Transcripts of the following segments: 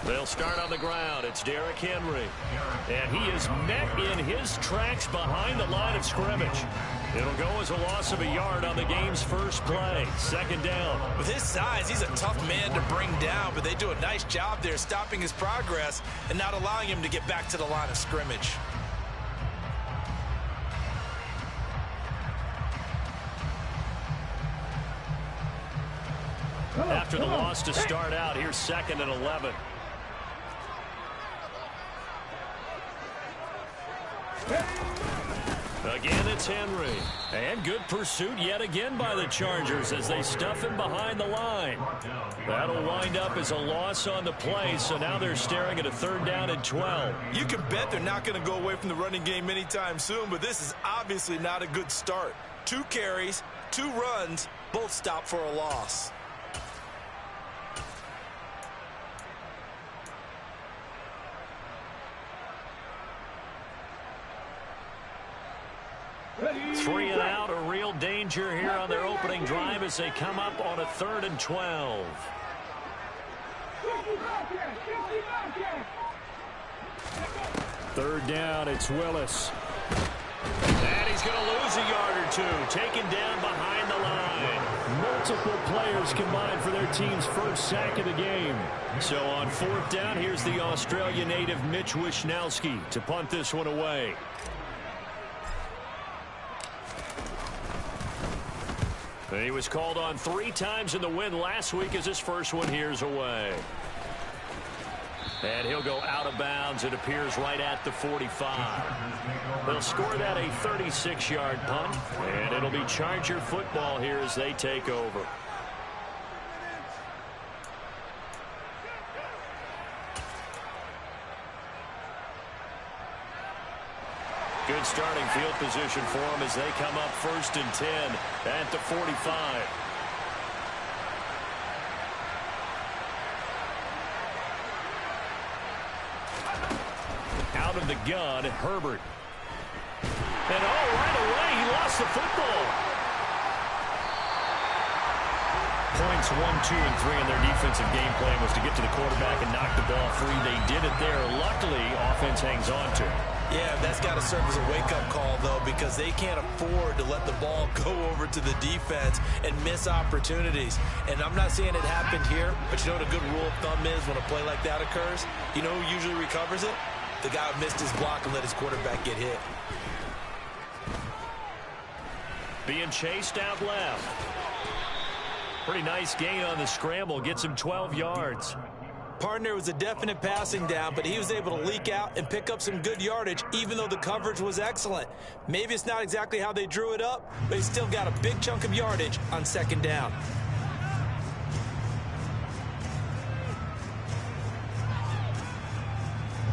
They'll start on the ground. It's Derrick Henry. And he is met in his tracks behind the line of scrimmage. It'll go as a loss of a yard on the game's first play. Second down. With his size, he's a tough man to bring down, but they do a nice job there stopping his progress and not allowing him to get back to the line of scrimmage. After the loss to start out, here's 2nd and 11. Again, it's Henry. And good pursuit yet again by the Chargers as they stuff him behind the line. That'll wind up as a loss on the play, so now they're staring at a 3rd down and 12. You can bet they're not going to go away from the running game anytime soon, but this is obviously not a good start. 2 carries, 2 runs, both stopped for a loss. Three and out, a real danger here on their opening drive as they come up on a 3rd and 12. Third down, it's Willis. And he's going to lose a yard or 2, taken down behind the line. Multiple players combined for their team's first sack of the game. So on 4th down, here's the Australia native Mitch Wishnowsky to punt this one away. He was called on 3 times in the win last week as his first one here's away. And he'll go out of bounds. It appears right at the 45. They'll score that a 36-yard punt, and it'll be Charger football here as they take over. Good starting field position for them as they come up 1st and 10 at the 45. Out of the gun, Herbert. And right away, he lost the football. Points 1, 2, and 3 in their defensive game plan was to get to the quarterback and knock the ball free. They did it there. Luckily, offense hangs on to it. Yeah, that's got to serve as a wake-up call, though, because they can't afford to let the ball go over to the defense and miss opportunities. And I'm not saying it happened here, but you know what a good rule of thumb is when a play like that occurs? You know who usually recovers it? The guy who missed his block and let his quarterback get hit. Being chased out left. Pretty nice gain on the scramble. Gets him 12 yards. Partner was a definite passing down, but he was able to leak out and pick up some good yardage, even though the coverage was excellent. Maybe it's not exactly how they drew it up, but he still got a big chunk of yardage on 2nd down.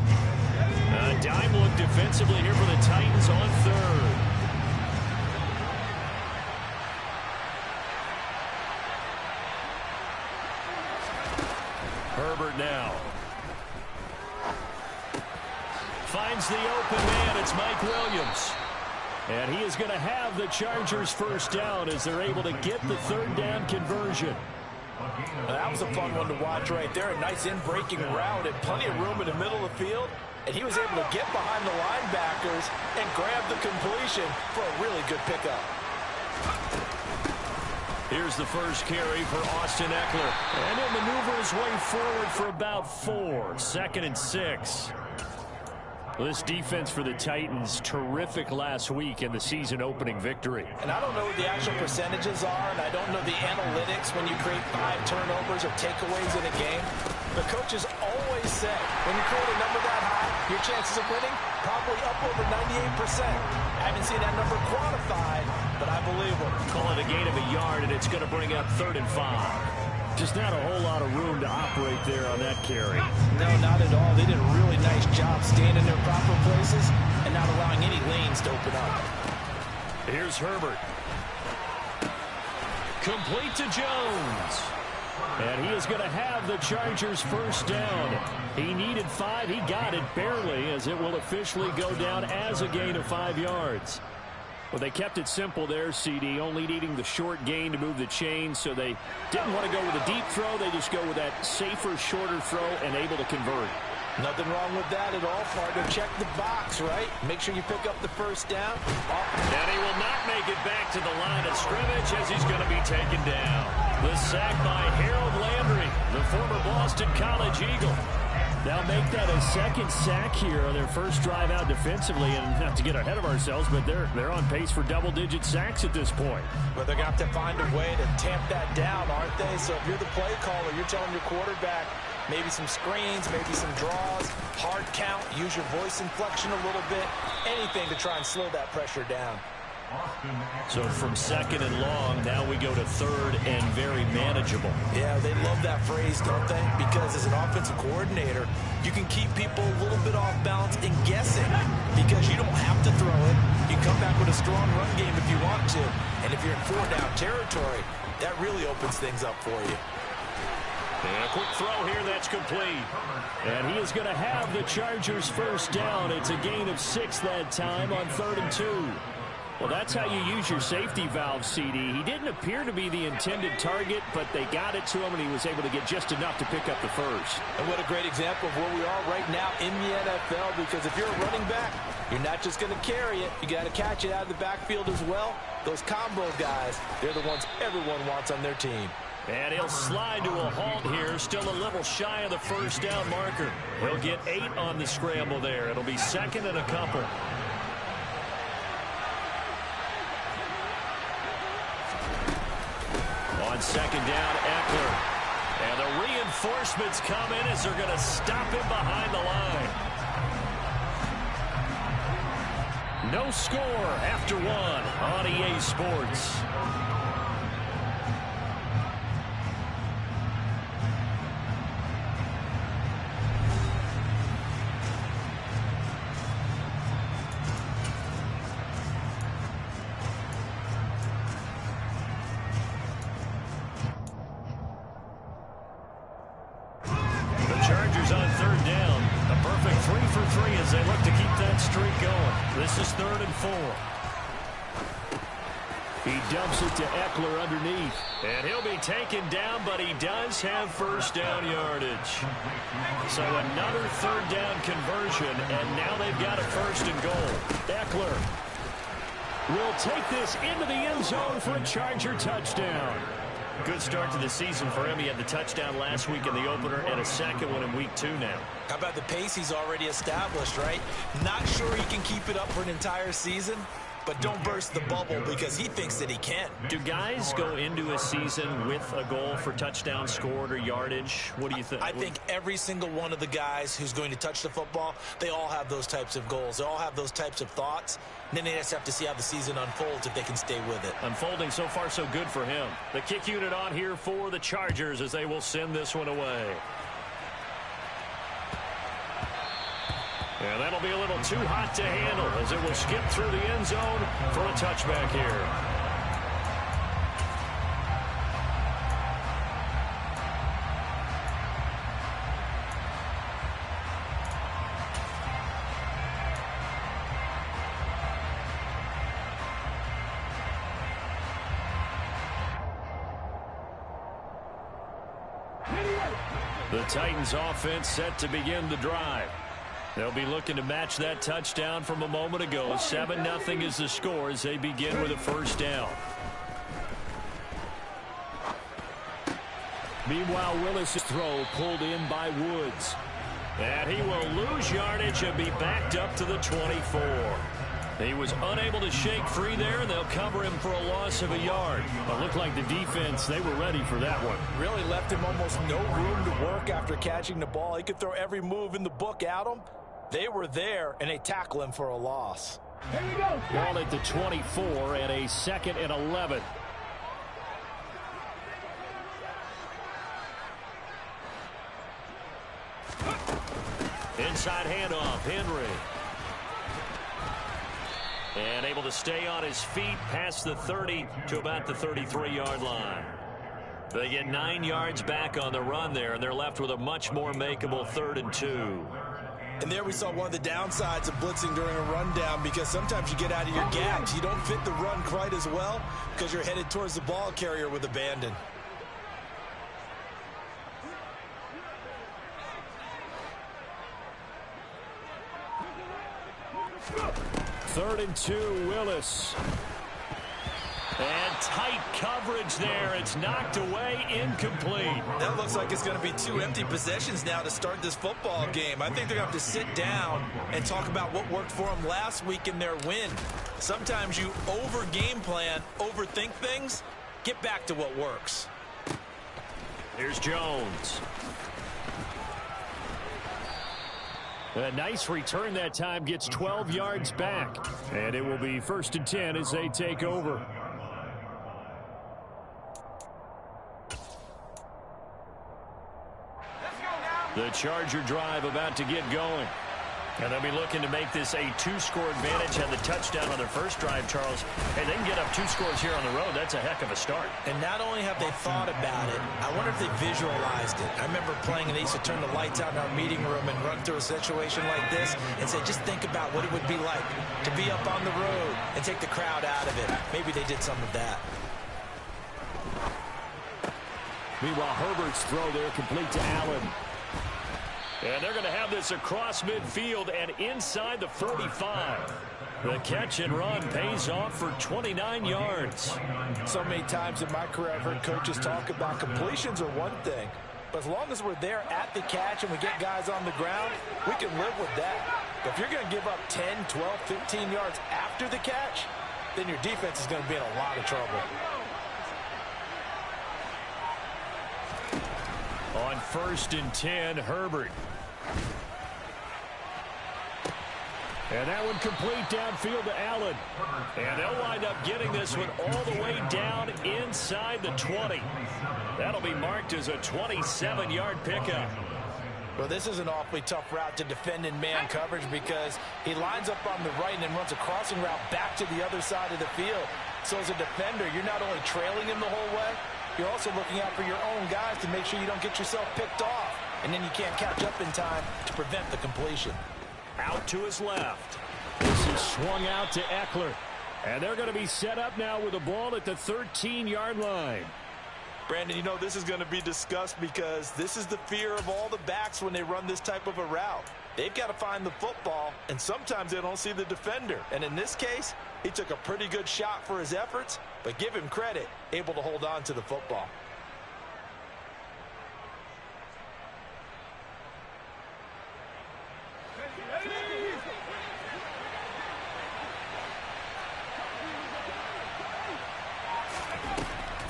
A dime look defensively here for the Titans on 3rd. Herbert now. Finds the open man. It's Mike Williams. And he is going to have the Chargers first down as they're able to get the 3rd down conversion. That was a fun one to watch right there. A nice in-breaking route and plenty of room in the middle of the field. And he was able to get behind the linebackers and grab the completion for a really good pickup. Here's the first carry for Austin Ekeler. And he'll maneuver his way forward for about 4. 2nd and 6. This defense for the Titans, terrific last week in the season-opening victory. And I don't know what the actual percentages are, and I don't know the analytics when you create 5 turnovers or takeaways in a game. The coaches always say, when you create a number that high, your chances of winning probably up over 98%. I haven't seen that number quantified, but I believe them. Call it a gain of a yard, and it's going to bring up 3rd and 5. Just not a whole lot of room to operate there on that carry. No, not at all. They did a really nice job staying in their proper places and not allowing any lanes to open up. Here's Herbert. Complete to Jones. And he is going to have the Chargers first down. He needed 5. He got it barely, as it will officially go down as a gain of 5 yards. Well, they kept it simple there, CD, only needing the short gain to move the chain, so they didn't want to go with a deep throw. They just go with that safer, shorter throw and able to convert. Nothing wrong with that at all, partner. Check the box, right? Make sure you pick up the first down. And he will not make it back to the line of scrimmage as he's going to be taken down. The sack by Harold Landry, the former Boston College Eagle. They'll make that a second sack here on their first drive out defensively, and not to get ahead of ourselves, but they're on pace for double-digit sacks at this point. But they're going to have to find a way to tamp that down, aren't they? So if you're the play caller, you're telling your quarterback maybe some screens, maybe some draws, hard count, use your voice inflection a little bit, anything to try and slow that pressure down. So from second and long, now we go to third and very manageable. Yeah, they love that phrase, don't they? Because as an offensive coordinator, you can keep people a little bit off balance and guessing because you don't have to throw it. You come back with a strong run game if you want to. And if you're in 4-down territory, that really opens things up for you. And a quick throw here that's complete. And he is going to have the Chargers first down. It's a gain of 6 that time on 3rd and 2. Well, that's how you use your safety valve, CD. He didn't appear to be the intended target, but they got it to him, and he was able to get just enough to pick up the first. And what a great example of where we are right now in the NFL, because if you're a running back, you're not just going to carry it. You got to catch it out of the backfield as well. Those combo guys, they're the ones everyone wants on their team. And he'll slide to a halt here, still a little shy of the first down marker. He'll get 8 on the scramble there. It'll be second and a couple. On second down, Eckler. And the reinforcements come in as they're going to stop him behind the line. No score after 1 on EA Sports. This is 3rd and 4. He dumps it to Eckler underneath. And he'll be taken down, but he does have first down yardage. So another 3rd down conversion, and now they've got a 1st and goal. Eckler will take this into the end zone for a Charger touchdown. Good start to the season for him. He had the touchdown last week in the opener and a second one in week 2 now. How about the pace he's already established, right? Not sure he can keep it up for an entire season, but don't burst the bubble because he thinks that he can. Do guys go into a season with a goal for touchdown scored or yardage? What do you think? I think every single one of the guys who's going to touch the football, they all have those types of goals. They all have those types of thoughts. And then they just have to see how the season unfolds if they can stay with it. Unfolding so far so good for him. The kick unit on here for the Chargers as they will send this one away. And that'll be a little too hot to handle as it will skip through the end zone for a touchback here. The Titans offense set to begin the drive. They'll be looking to match that touchdown from a moment ago. 7-0 is the score as they begin with a first down. Meanwhile, Willis' throw pulled in by Woods. And he will lose yardage and be backed up to the 24. He was unable to shake free there, and they'll cover him for a loss of a yard. It looked like the defense, they were ready for that one. Really left him almost no room to work after catching the ball. He could throw every move in the book at him. They were there, and they tackle him for a loss. Here we go. Ball at the 24 and a 2nd and 11. Inside handoff, Henry. And able to stay on his feet past the 30 to about the 33-yard line. They get 9 yards back on the run there, and they're left with a much more makeable 3rd and 2. And there we saw one of the downsides of blitzing during a rundown, because sometimes you get out of your gaps. You don't fit the run quite as well because you're headed towards the ball carrier with abandon. Third and 2, Willis. And tight coverage there. It's knocked away, incomplete. That looks like it's going to be 2 empty possessions now to start this football game. I think they're going to have to sit down and talk about what worked for them last week in their win. Sometimes you over-game plan, overthink things. Get back to what works. Here's Jones. A nice return that time, gets 12 yards back. And it will be 1st and 10 as they take over. The Charger drive about to get going. And they'll be looking to make this a 2-score advantage. Had the touchdown on their first drive, Charles. And they can get up 2 scores here on the road. That's a heck of a start. And not only have they thought about it, I wonder if they visualized it. I remember playing, and they used to turn the lights out in our meeting room and run through a situation like this and say, just think about what it would be like to be up on the road and take the crowd out of it. Maybe they did some of that. Meanwhile, Herbert's throw there complete to Allen. And they're going to have this across midfield and inside the 45. The catch and run pays off for 29 yards. So many times in my career I've heard coaches talk about completions are one thing, but as long as we're there at the catch and we get guys on the ground, we can live with that. But if you're going to give up 10, 12, 15 yards after the catch, then your defense is going to be in a lot of trouble. On 1st and 10, Herbert. And that one complete downfield to Allen. And they'll wind up getting this one all the way down inside the 20. That'll be marked as a 27-yard pickup. Well, this is an awfully tough route to defend in man coverage, because he lines up on the right and then runs a crossing route back to the other side of the field. So as a defender, you're not only trailing him the whole way, you're also looking out for your own guys to make sure you don't get yourself picked off. And then you can't catch up in time to prevent the completion. Out to his left. This is swung out to Eckler. And they're going to be set up now with the ball at the 13-yard line. Brandon, you know this is going to be discussed, because this is the fear of all the backs when they run this type of a route. They've got to find the football, and sometimes they don't see the defender. And in this case, he took a pretty good shot for his efforts, but give him credit, able to hold on to the football.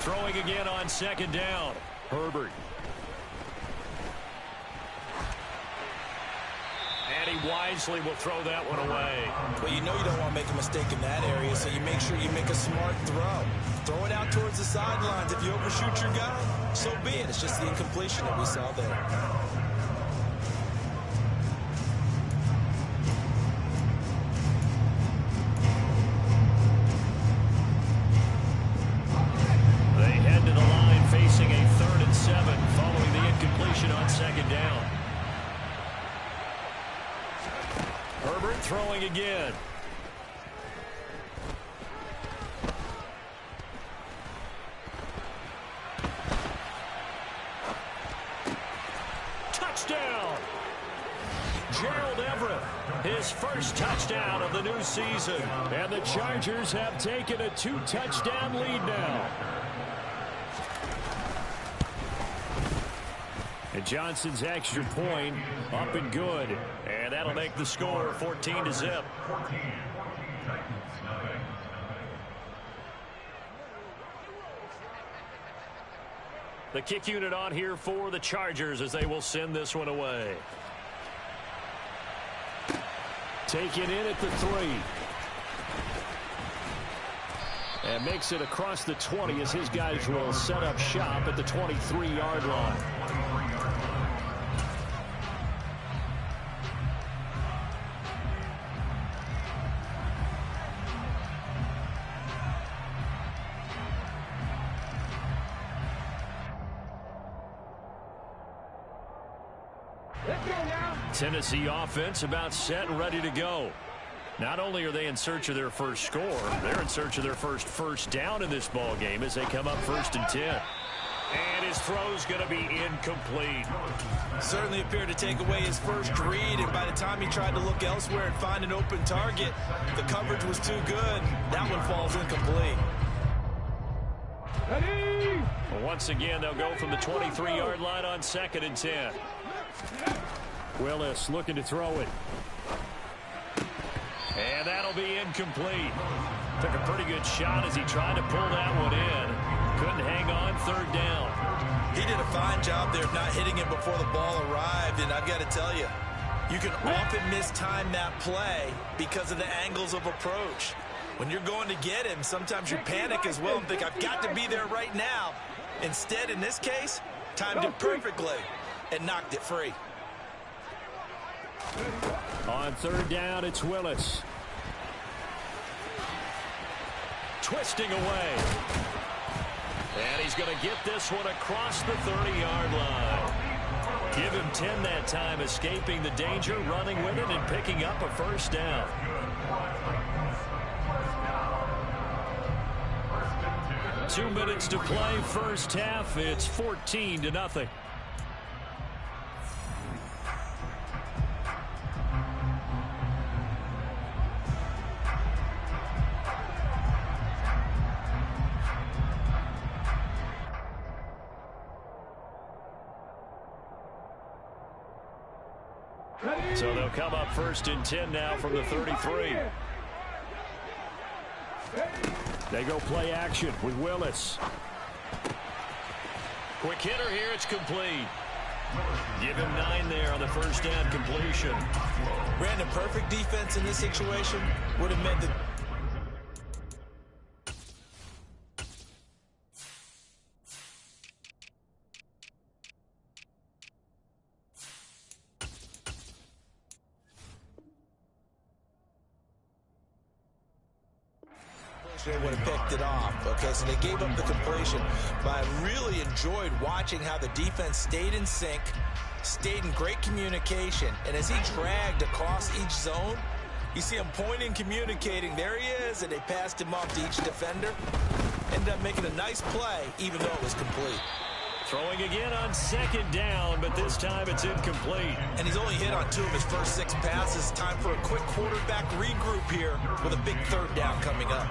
Throwing again on 2nd down. Herbert. And he wisely will throw that one away. Well, you know you don't want to make a mistake in that area, so you make sure you make a smart throw. Throw it out towards the sidelines. If you overshoot your guy, so be it. It's just the incompletion that we saw there. Throwing again. Touchdown! Gerald Everett, his first touchdown of the new season. And the Chargers have taken a 2-touchdown lead now. And Johnson's extra point up and good. And that'll make the score 14-0. The kick unit on here for the Chargers as they will send this one away. Taken in at the 3. And makes it across the 20 as his guys will set up shop at the 23-yard line. Tennessee offense about set and ready to go. Not only are they in search of their first score, they're in search of their first down in this ball game as they come up 1st and 10. And his throw's going to be incomplete. Certainly appeared to take away his first read, and by the time he tried to look elsewhere and find an open target, the coverage was too good. That one falls incomplete. Well, once again, they'll go from the 23-yard line on 2nd and 10. Willis looking to throw it. And that'll be incomplete. Took a pretty good shot as he tried to pull that one in. Couldn't hang on, 3rd down. He did a fine job there of not hitting it before the ball arrived, and I've got to tell you, you can often mistime that play because of the angles of approach. When you're going to get him, sometimes you panic as well and think, I've got to be there right now. Instead, in this case, timed it perfectly and knocked it free. On 3rd down, it's Willis. Twisting away. And he's going to get this one across the 30-yard line. Give him 10 that time, escaping the danger, running with it, and picking up a 1st down. Two minutes to play, first half. It's 14-0. So they'll come up 1st and 10 now from the 33. They go play action with Willis. Quick hitter here, it's complete. Give him 9 there on the 1st down completion. Brandon, perfect defense in this situation would have meant that they would have picked it off. Okay, so they gave up the completion, but I really enjoyed watching how the defense stayed in sync, stayed in great communication, and as he dragged across each zone, you see him pointing, communicating. There he is, and they passed him off to each defender. Ended up making a nice play, even though it was complete. Throwing again on 2nd down, but this time it's incomplete. And he's only hit on 2 of his first 6 passes. Time for a quick quarterback regroup here with a big 3rd down coming up.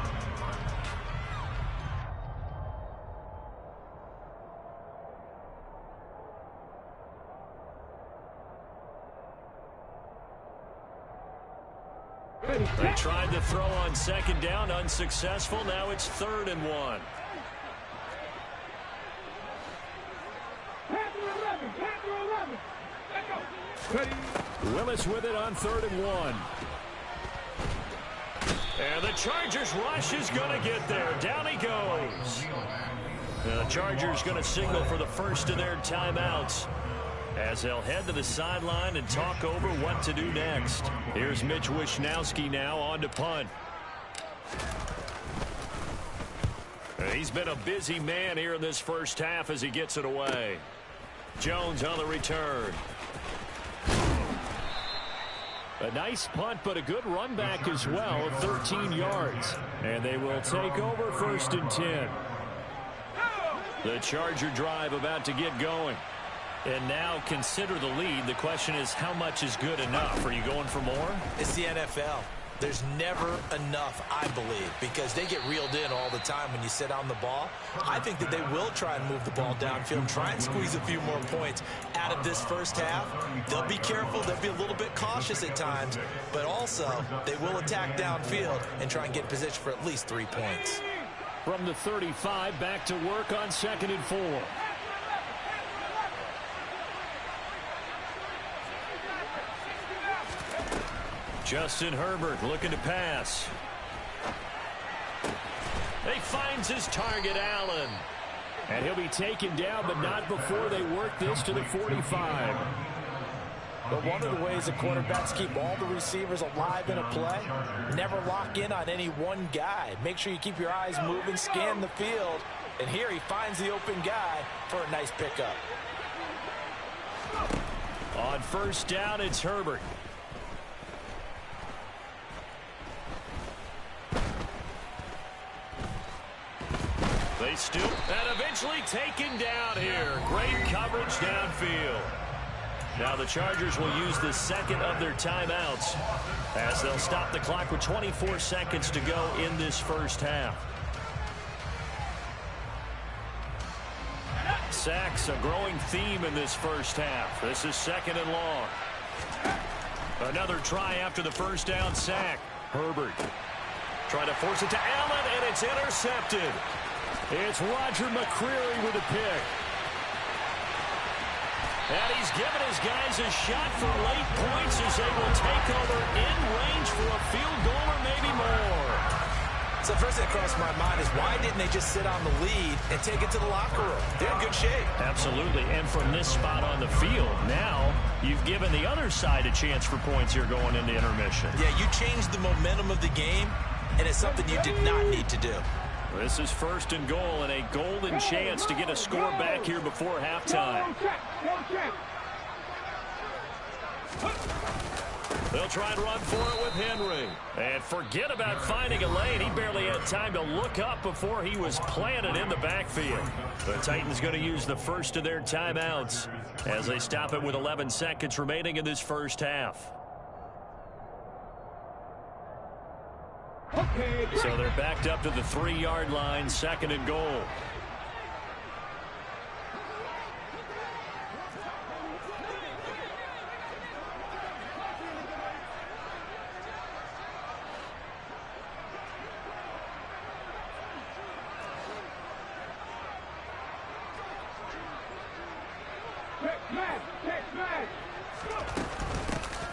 They tried to throw on 2nd down, unsuccessful. Now it's 3rd and 1. Willis with it on 3rd and 1. And the Chargers rush is going to get there. Down he goes. And the Chargers going to signal for the first of their timeouts as they'll head to the sideline and talk over what to do next. Here's Mitch Wishnowsky now on to punt. He's been a busy man here in this first half as he gets it away. Jones on the return. A nice punt, but a good run back as well of 13 yards. And they will take over 1st and 10. The Charger drive about to get going. And now consider the lead. The question is, how much is good enough? Are you going for more? It's the NFL. There's never enough, I believe, because they get reeled in all the time when you sit on the ball. I think that they will try and move the ball downfield, try and squeeze a few more points out of this first half. They'll be careful. They'll be a little bit cautious at times, but also they will attack downfield and try and get position for at least 3 points. From the 35, back to work on 2nd and 4. Justin Herbert looking to pass. He finds his target, Allen. And he'll be taken down, but not before they work this to the 45. But one of the ways the quarterbacks keep all the receivers alive in a play, never lock in on any one guy. Make sure you keep your eyes moving, scan the field. And here he finds the open guy for a nice pickup. On first down, it's Herbert. They still, and eventually taken down here. Great coverage downfield. Now the Chargers will use the second of their timeouts as they'll stop the clock with 24 seconds to go in this first half. Sacks, a growing theme in this first half. This is second and long. Another try after the first down sack. Herbert trying to force it to Allen, and it's intercepted. It's Roger McCreary with a pick. And he's given his guys a shot for late points as they will take over in range for a field goal or maybe more. So first thing that crossed my mind is why didn't they just sit on the lead and take it to the locker room? They're in good shape. Absolutely. And from this spot on the field, now you've given the other side a chance for points here going into intermission. Yeah, you changed the momentum of the game, and it's something you did not need to do. This is first and goal and a golden chance to get a score back here before halftime. They'll try and run for it with Henry. And forget about finding a lane. He barely had time to look up before he was planted in the backfield. The Titans going to use the first of their timeouts as they stop it with 11 seconds remaining in this first half. So they're backed up to the 3-yard line, second and goal.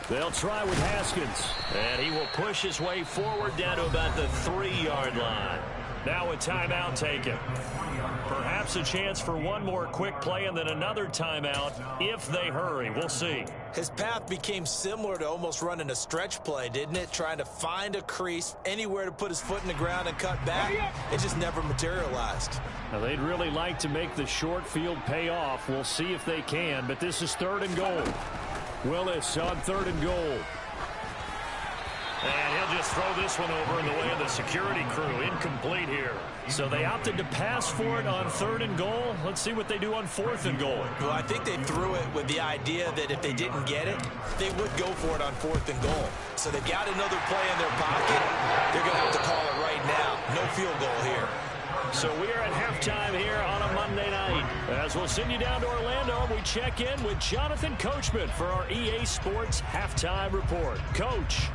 They'll try with Haskins, and he will push his way forward down to about the 3-yard line. Now a timeout taken. Perhaps a chance for one more quick play and then another timeout if they hurry. We'll see. His path became similar to almost running a stretch play, didn't it? Trying to find a crease, anywhere to put his foot in the ground and cut back. It just never materialized. Now they'd really like to make the short field pay off. We'll see if they can, but this is third and goal. Willis on third and goal. And he'll just throw this one over in the way of the security crew. Incomplete here. So they opted to pass for it on third and goal. Let's see what they do on fourth and goal. Well, I think they threw it with the idea that if they didn't get it, they would go for it on fourth and goal. So they've got another play in their pocket. They're going to have to call it right now. No field goal here. So we are at halftime here on a Monday night. As we'll send you down to Orlando, we check in with Jonathan Coachman for our EA Sports Halftime Report. Coach.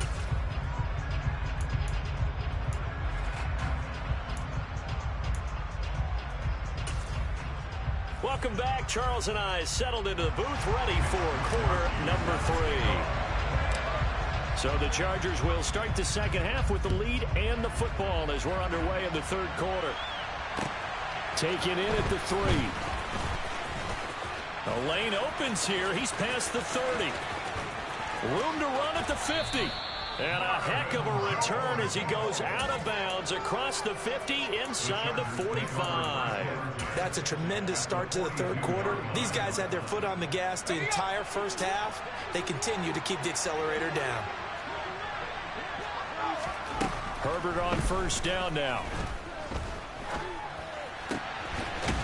Welcome back. Charles and I settled into the booth, ready for quarter number 3. So the Chargers will start the second half with the lead and the football as we're underway in the third quarter. Taken in at the 3. The lane opens here. He's past the 30. Room to run at the 50. And a heck of a return as he goes out of bounds across the 50 inside the 45. That's a tremendous start to the third quarter. These guys had their foot on the gas the entire first half. They continue to keep the accelerator down. Herbert on first down now.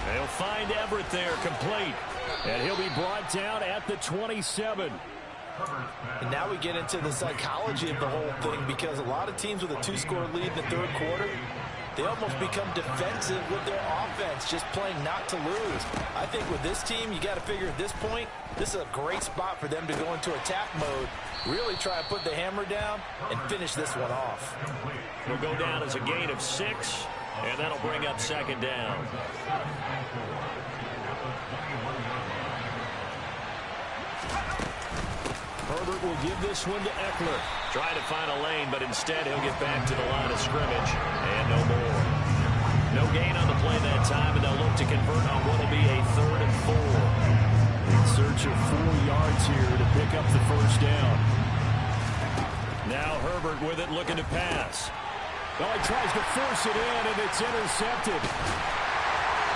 They'll find Everett there, complete. And he'll be brought down at the 27. And now we get into the psychology of the whole thing, because a lot of teams with a 2-score lead in the third quarter, they almost become defensive with their offense, just playing not to lose. I think with this team, you got to figure at this point, this is a great spot for them to go into attack mode, really try and put the hammer down and finish this one off. It'll go down as a gain of 6, and that'll bring up second down. Herbert will give this one to Eckler. Trying to find a lane, but instead he'll get back to the line of scrimmage. And no more. No gain on the play that time, and they'll look to convert on what will be a 3rd and 4. In search of 4 yards here to pick up the first down. Now Herbert with it, looking to pass. Oh, he tries to force it in, and it's intercepted.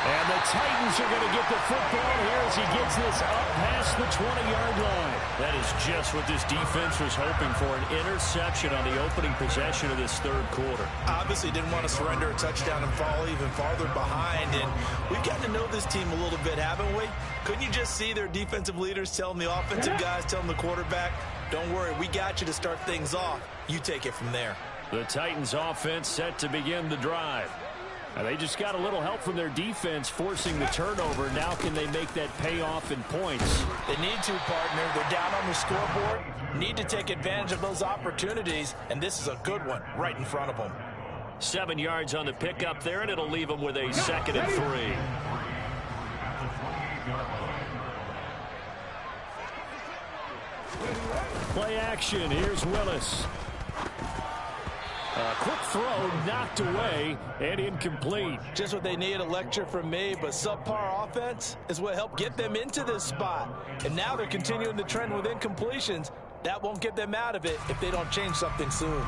And the Titans are going to get the football here as he gets this up past the 20-yard line. That is just what this defense was hoping for, an interception on the opening possession of this third quarter. Obviously didn't want to surrender a touchdown and fall even farther behind. And we've gotten to know this team a little bit, haven't we? Couldn't you just see their defensive leaders telling the offensive guys, telling the quarterback, don't worry, we got you to start things off. You take it from there. The Titans offense set to begin the drive. And they just got a little help from their defense forcing the turnover. Now can they make that pay off in points? They need to, partner. They're down on the scoreboard. Need to take advantage of those opportunities. And this is a good one right in front of them. 7 yards on the pickup there, and it'll leave them with a 2nd and 3. Play action. Here's Willis. Quick throw knocked away and incomplete. Just what they need, a lecture from me, but subpar offense is what helped get them into this spot. And now they're continuing the trend with incompletions. That won't get them out of it if they don't change something soon.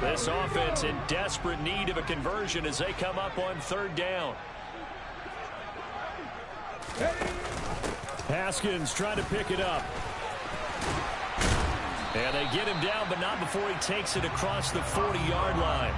This offense in desperate need of a conversion as they come up on 3rd down. Haskins trying to pick it up. And they get him down, but not before he takes it across the 40-yard line.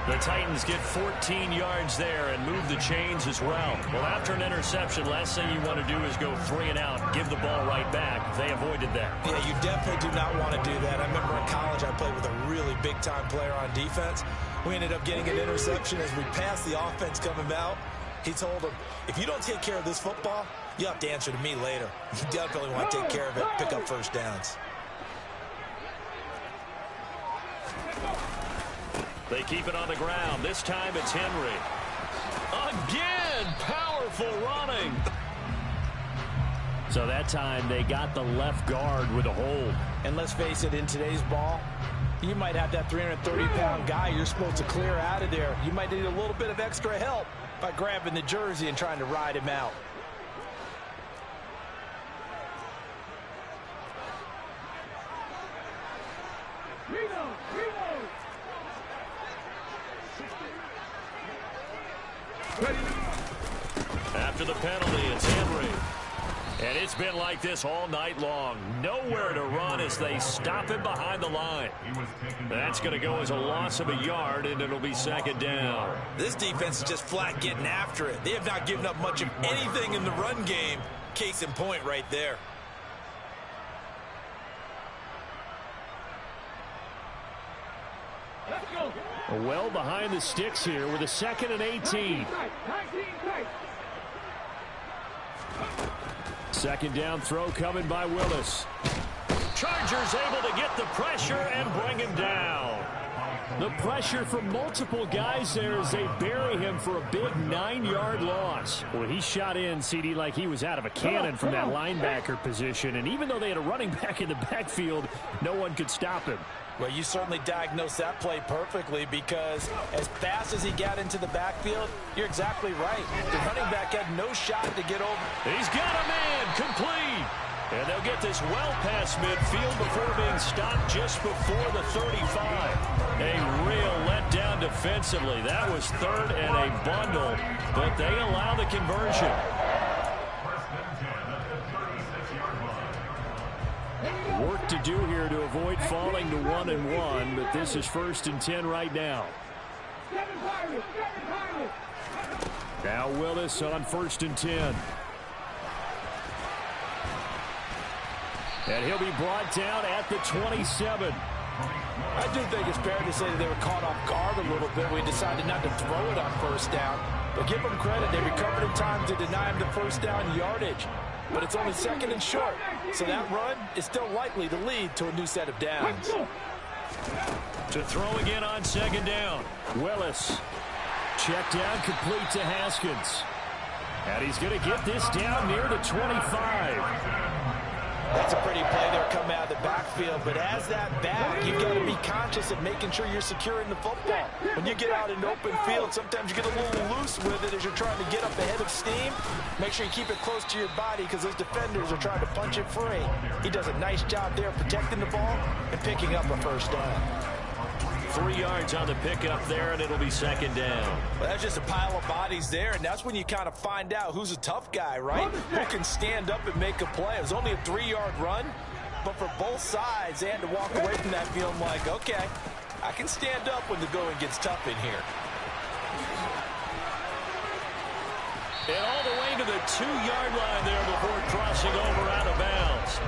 The Titans get 14 yards there and move the chains as well. Well, after an interception, last thing you want to do is go 3 and out, give the ball right back. They avoided that. Yeah, you definitely do not want to do that. I remember in college I played with a really big-time player on defense. We ended up getting an interception as we passed the offense coming out. He told him, if you don't take care of this football, you have to answer to me later. You definitely want to take care of it, pick up first downs. They keep it on the ground. This time it's Henry. Again, powerful running. So that time they got the left guard with a hold. And let's face it, in today's ball, you might have that 330-pound guy you're supposed to clear out of there. You might need a little bit of extra help by grabbing the jersey and trying to ride him out. After the penalty, it's Henry. And it's been like this all night long. Nowhere to run as they stop him behind the line. That's going to go as a loss of a yard, and it'll be 2nd down. This defense is just flat getting after it. They have not given up much of anything in the run game. Case in point right there. Well behind the sticks here with a 2nd and 18. 2nd down throw coming by Willis. Chargers able to get the pressure and bring him down. The pressure from multiple guys there as they bury him for a big 9-yard loss. Well, he shot in, CD, like he was out of a cannon from that linebacker position. And even though they had a running back in the backfield, no one could stop him. Well, you certainly diagnosed that play perfectly because as fast as he got into the backfield, you're exactly right. The running back had no shot to get over. He's got a man, complete. And they'll get this well past midfield before being stopped just before the 35. A real letdown defensively. That was 3rd and a bundle, but they allow the conversion. Work to do here to avoid falling to 1-1, but this is 1st and 10 right now. Now Willis on 1st and 10. And he'll be brought down at the 27. I do think it's fair to say that they were caught off guard a little bit. We decided not to throw it on 1st down. But give them credit. They recovered in time to deny him the 1st down yardage. But it's only 2nd and short. So that run is still likely to lead to a new set of downs. To throw again on 2nd down. Willis. Check down complete to Haskins. And he's going to get this down near the 25. That's a pretty play there coming out of the backfield. backfield, but as that back, you've got to be conscious of making sure you're securing the football. When you get out in open field, sometimes you get a little loose with it as you're trying to get up ahead of steam. Make sure you keep it close to your body because those defenders are trying to punch it free. He does a nice job there protecting the ball and picking up a first down. 3 yards on the pickup there, and it'll be second down. Well, that's just a pile of bodies there, and that's when you kind of find out who's a tough guy, right? Who can stand up and make a play. It was only a 3-yard run, but for both sides, they had to walk away from that feeling like, okay, I can stand up when the going gets tough in here. And all the way to the 2-yard line there before crossing over out of bounds.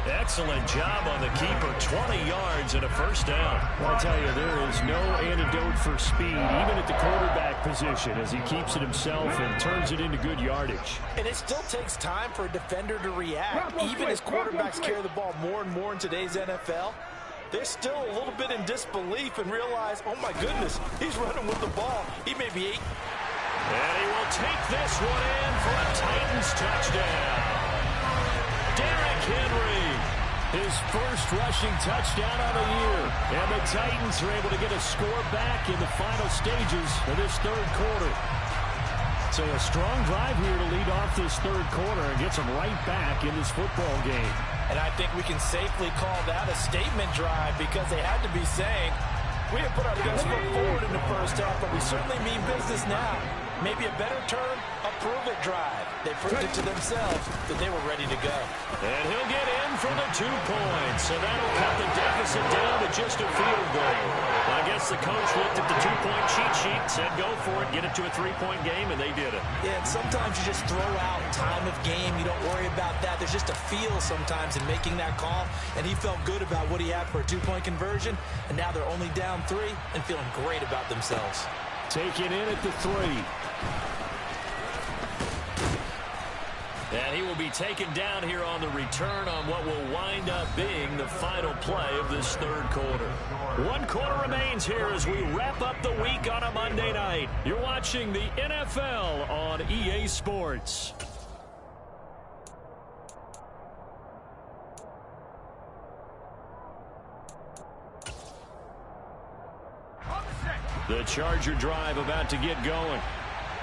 Excellent job on the keeper. 20 yards and a first down. I'll tell you, there is no antidote for speed, even at the quarterback position, as he keeps it himself and turns it into good yardage. And it still takes time for a defender to react. Even as quarterbacks carry the ball more and more in today's NFL, they're still a little bit in disbelief and realize, oh my goodness, he's running with the ball. He may be 8. And he will take this one in for a Titans touchdown. Derrick Henry, his first rushing touchdown of the year. And the Titans are able to get a score back in the final stages of this third quarter. So a strong drive here to lead off this third quarter and gets them right back in this football game. And I think we can safely call that a statement drive because they had to be saying, we have put our best foot forward in the first half, but we certainly mean business now. Maybe a better term, a prove-it drive. They proved it to themselves that they were ready to go. And he'll get in for the 2 points. So that'll cut the deficit down to just a field goal. I guess the coach looked at the 2-point cheat sheet, said go for it, get it to a 3-point game, and they did it. Yeah, and sometimes you just throw out time of game. You don't worry about that. There's just a feel sometimes in making that call, and he felt good about what he had for a 2-point conversion, and now they're only down 3 and feeling great about themselves. Taken in at the 3. And he will be taken down here on the return on what will wind up being the final play of this third quarter. 1 quarter remains here as we wrap up the week on a Monday night. You're watching the NFL on EA Sports. The Charger drive about to get going.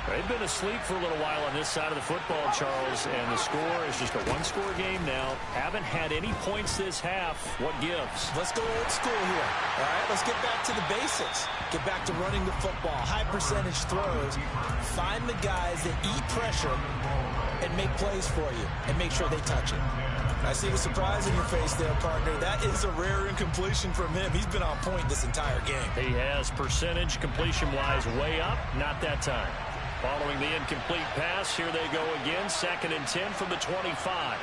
They've been asleep for a little while on this side of the football, Charles, and the score is just a 1-score game now. Haven't had any points this half. What gives? Let's go old school here. All right, let's get back to the basics. Get back to running the football, high percentage throws. Find the guys that eat pressure and make plays for you and make sure they touch it. I see the surprise in your face there, partner. That is a rare incompletion from him. He's been on point this entire game. He has percentage completion-wise way up. Not that time. Following the incomplete pass, here they go again. 2nd and 10 from the 25.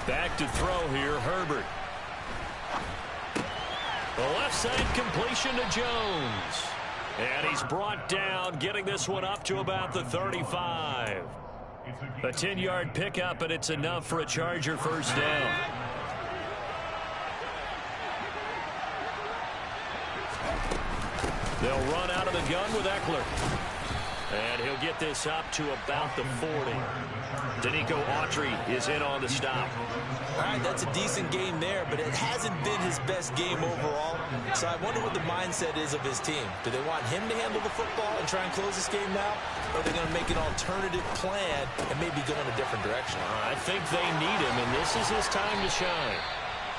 Back to throw here, Herbert. The left side completion to Jones. And he's brought down, getting this one up to about the 35. A 10-yard pickup, and it's enough for a Charger first down. They'll run out of the gun with Eckler. And he'll get this up to about the 40. Danico Autry is in on the stop. All right, that's a decent game there, but it hasn't been his best game overall. So I wonder what the mindset is of his team. Do they want him to handle the football and try and close this game now? Or are they going to make an alternative plan and maybe go in a different direction? I think they need him, and this is his time to shine.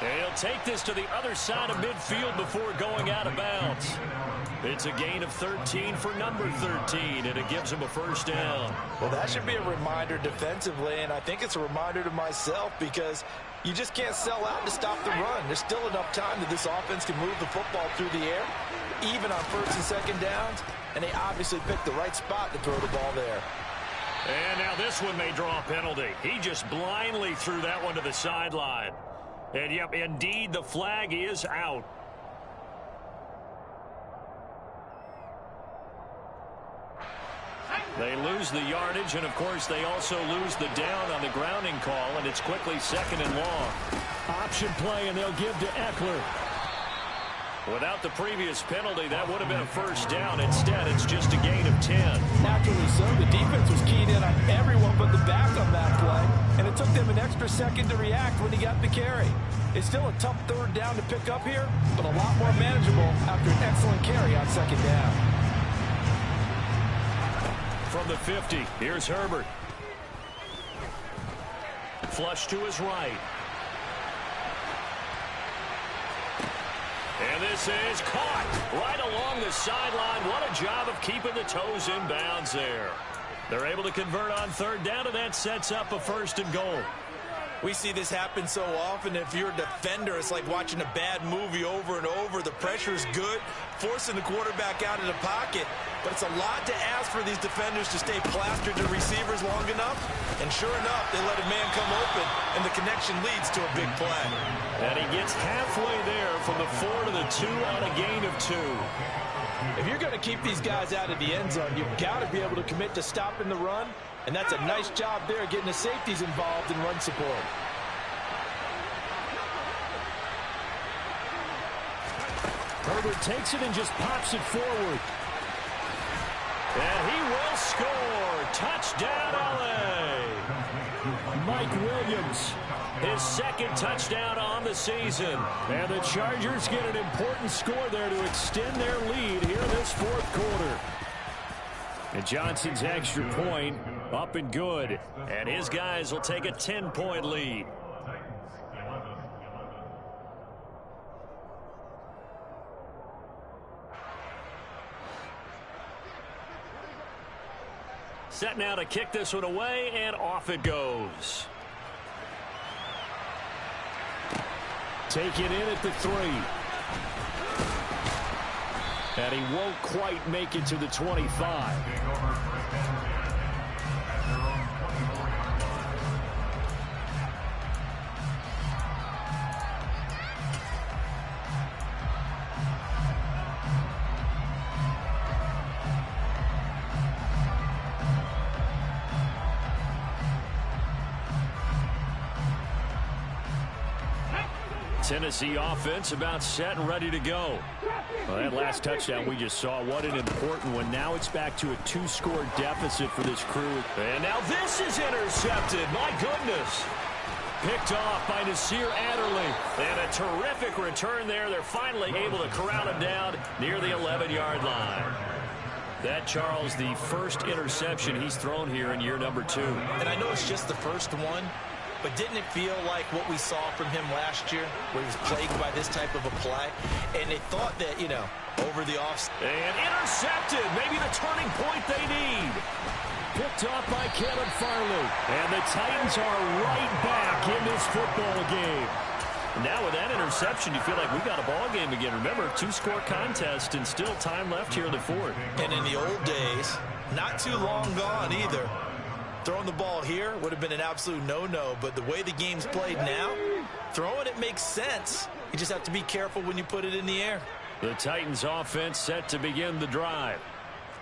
And he'll take this to the other side of midfield before going out of bounds. It's a gain of 13 for number 13, and it gives him a first down. Well, that should be a reminder defensively, and I think it's a reminder to myself because you just can't sell out to stop the run. There's still enough time that this offense can move the football through the air, even on 1st and 2nd downs, and they obviously picked the right spot to throw the ball there. And now this one may draw a penalty. He just blindly threw that one to the sideline. And, yep, indeed, the flag is out. They lose the yardage, and, of course, they also lose the down on the grounding call, and it's quickly 2nd and long. Option play, and they'll give to Eckler. Without the previous penalty, that would have been a first down. Instead, it's just a gain of 10. Naturally so. The defense was keyed in on everyone but the back on that play. extra second to react when he got the carry. It's still a tough third down to pick up here, but a lot more manageable after an excellent carry on second down. From the 50, here's Herbert. Flush to his right. And this is caught right along the sideline. What a job of keeping the toes in bounds there. They're able to convert on third down, and that sets up a 1st and goal. We see this happen so often. If you're a defender, it's like watching a bad movie over and over. The pressure's good, forcing the quarterback out of the pocket. But it's a lot to ask for these defenders to stay plastered to receivers long enough. And sure enough, they let a man come open, and the connection leads to a big play. And he gets halfway there from the 4 to the 2 on a gain of 2. If you're going to keep these guys out of the end zone, you've got to be able to commit to stopping the run. And that's a nice job there, getting the safeties involved in run support. Herbert takes it and just pops it forward. And he will score. Touchdown, LA. Mike Williams, his 2nd touchdown on the season. And the Chargers get an important score there to extend their lead here in this 4th quarter. And Johnson's extra point up and good. And his guys will take a 10-point lead. Set now to kick this one away, and off it goes. Taken in at the 3. And he won't quite make it to the 25. Tennessee offense about set and ready to go. Well, that last touchdown we just saw, what an important one. Now it's back to a 2-score deficit for this crew. And now this is intercepted. My goodness. Picked off by Nasir Adderley. And a terrific return there. They're finally able to corral him down near the 11-yard line. That, Charles, the first interception he's thrown here in year number 2. And I know it's just the first one, but didn't it feel like what we saw from him last year, where he was plagued by this type of a play? And they thought that, you know, over the off. And intercepted. Maybe the turning point they need. Picked off by Caleb Farley. And the Titans are right back in this football game. Now with that interception, you feel like we got a ball game again. Remember, 2-score contest and still time left here in the 4th. And in the old days, not too long gone either, throwing the ball here would have been an absolute no-no, but the way the game's played now, throwing it makes sense. You just have to be careful when you put it in the air. The Titans offense set to begin the drive.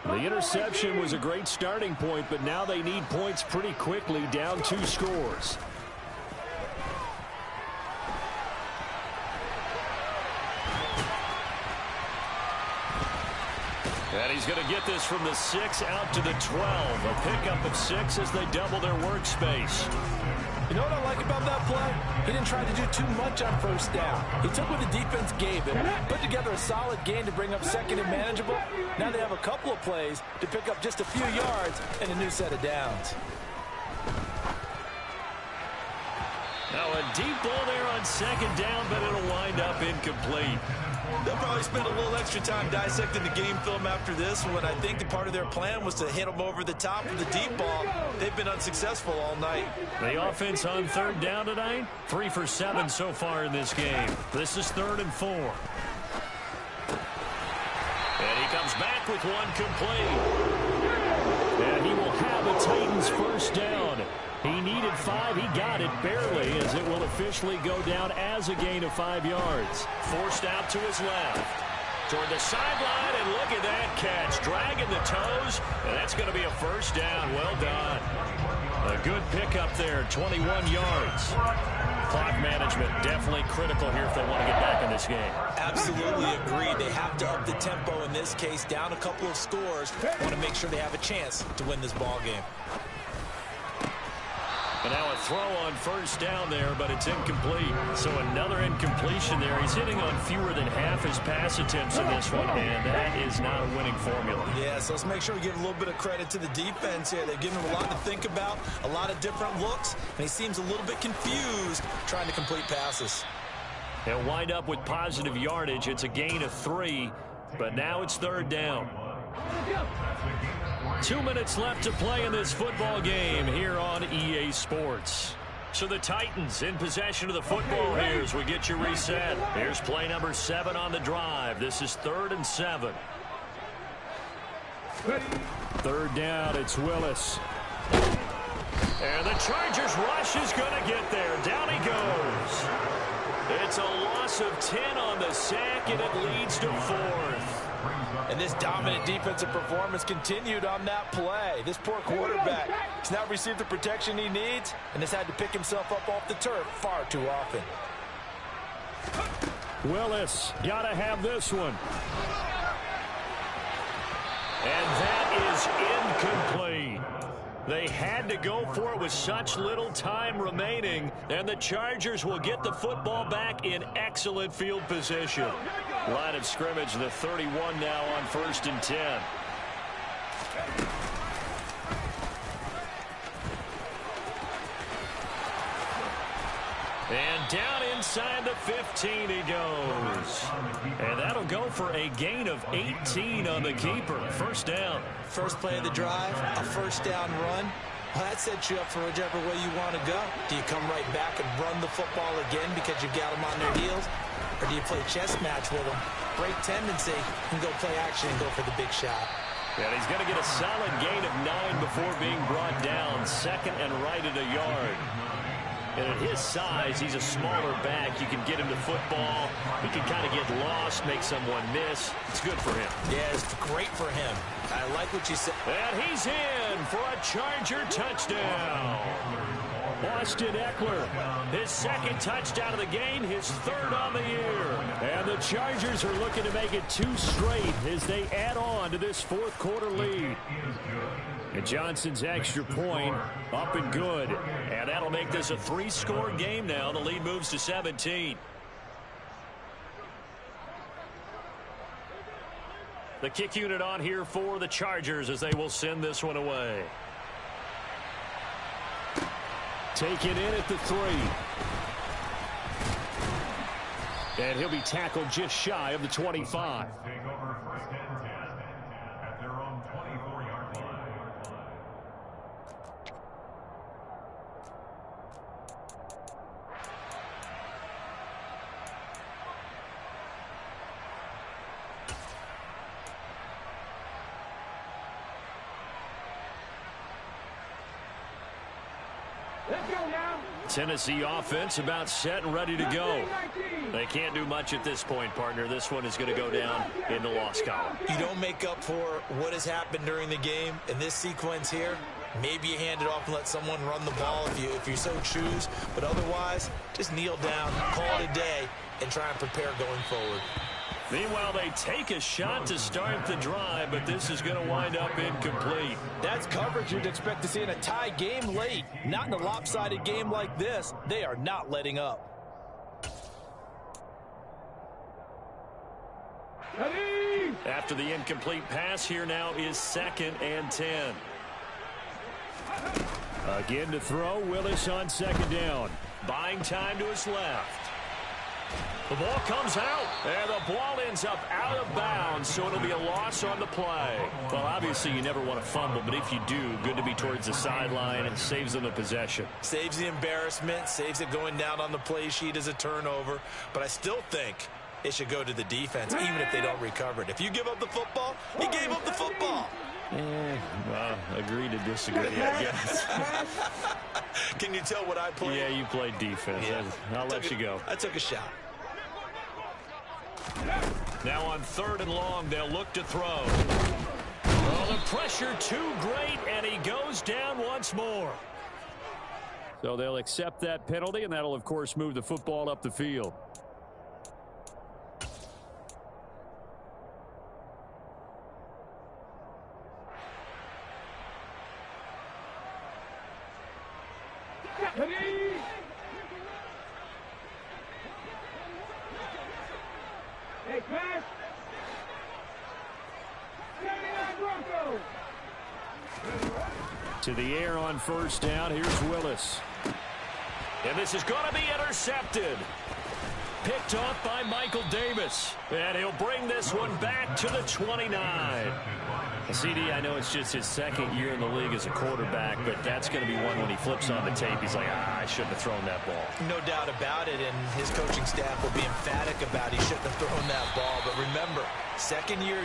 The interception was a great starting point, but now they need points pretty quickly, down 2 scores. And he's going to get this from the 6 out to the 12. A pickup of 6 as they double their workspace. You know what I like about that play? He didn't try to do too much on first down. He took what the defense gave him, put together a solid gain to bring up second and manageable. Now they have a couple of plays to pick up just a few yards and a new set of downs. Now a deep ball there on second down, but it'll wind up incomplete. They'll probably spend a little extra time dissecting the game film after this one. I think the part of their plan was to hit them over the top of the deep ball. They've been unsuccessful all night. The offense on third down tonight, 3 for 7 so far in this game. This is 3rd and 4. And he comes back with one complete. And he will have the Titans first down. He needed 5. He got it barely, as it will officially go down as a gain of 5 yards. Forced out to his left. Toward the sideline, and look at that catch. Dragging the toes, and that's going to be a first down. Well done. A good pickup there, 21 yards. Clock management definitely critical here if they want to get back in this game. Absolutely agreed. They have to up the tempo in this case, down a couple of scores. Want to make sure they have a chance to win this ball game. And now a throw on first down there, but it's incomplete. So another incompletion there. He's hitting on fewer than half his pass attempts in this one, and that is not a winning formula. Yeah, so let's make sure we give a little bit of credit to the defense here. They've given him a lot to think about, a lot of different looks, and he seems a little bit confused trying to complete passes. They'll wind up with positive yardage. It's a gain of 3, but now it's third down. 2 minutes left to play in this football game here on EA Sports. So the Titans in possession of the football here as we get you reset. Here's play number 7 on the drive. This is 3rd and 7. Third down, it's Willis. And the Chargers rush is going to get there. Down he goes. It's a loss of 10 on the sack, and it leads to 4th. And this dominant defensive performance continued on that play. This poor quarterback has not received the protection he needs and has had to pick himself up off the turf far too often. Willis, got to have this one. And that is incomplete. They had to go for it with such little time remaining, and the Chargers will get the football back in excellent field position. Line of scrimmage, the 31 now on 1st and 10. And down inside the 15 he goes. And that'll go for a gain of 18 on the keeper. First down. First play of the drive, a first down run. Well, that sets you up for whichever way you want to go. Do you come right back and run the football again because you've got them on their heels? Or do you play chess match with them, break tendency, and go play action and go for the big shot? And he's going to get a solid gain of 9 before being brought down. Second and right at a yard. And at his size, he's a smaller back. You can get him the football. He can kind of get lost, make someone miss. It's good for him. Yeah, it's great for him. I like what you said. And he's in for a Charger touchdown. Austin Eckler, his second touchdown of the game, his 3rd on the year. And the Chargers are looking to make it 2 straight as they add on to this 4th quarter lead. And Johnson's extra point up and good. And that'll make this a 3-score game now. The lead moves to 17. The kick unit on here for the Chargers as they will send this one away. Taken in at the 3. And he'll be tackled just shy of the 25. Tennessee offense about set and ready to go. They can't do much at this point, partner. This one is going to go down in the loss column. You don't make up for what has happened during the game in this sequence here. Maybe you hand it off and let someone run the ball if you so choose. But otherwise, just kneel down, call it a day, and try and prepare going forward. Meanwhile, they take a shot to start the drive, but this is going to wind up incomplete. That's coverage you'd expect to see in a tie game late. Not in a lopsided game like this. They are not letting up. After the incomplete pass, here now is 2nd and 10. Again to throw, Willis on 2nd down. Buying time to his left. The ball comes out, and the ball ends up out of bounds, so it'll be a loss on the play. Well, obviously, you never want to fumble, but if you do, good to be towards the sideline. It saves them the possession. Saves the embarrassment, saves it going down on the play sheet as a turnover. But I still think it should go to the defense, even if they don't recover it. If you give up the football, you gave up the football. Agree to disagree, I guess. Can you tell what I played? Yeah, you played defense. Yeah. I'll let you go. I took a shot. Now on 3rd and long, they'll look to throw. Well, the pressure too great, and he goes down once more. So they'll accept that penalty, and that'll, of course, move the football up the field. To the air on first down. Here's Willis. And this is going to be intercepted. Picked off by Michael Davis. And he'll bring this one back to the 29. CD, I know it's just his second year in the league as a quarterback, but that's going to be one when he flips on the tape. He's like, I shouldn't have thrown that ball. No doubt about it, and his coaching staff will be emphatic about he shouldn't have thrown that ball. But remember, second year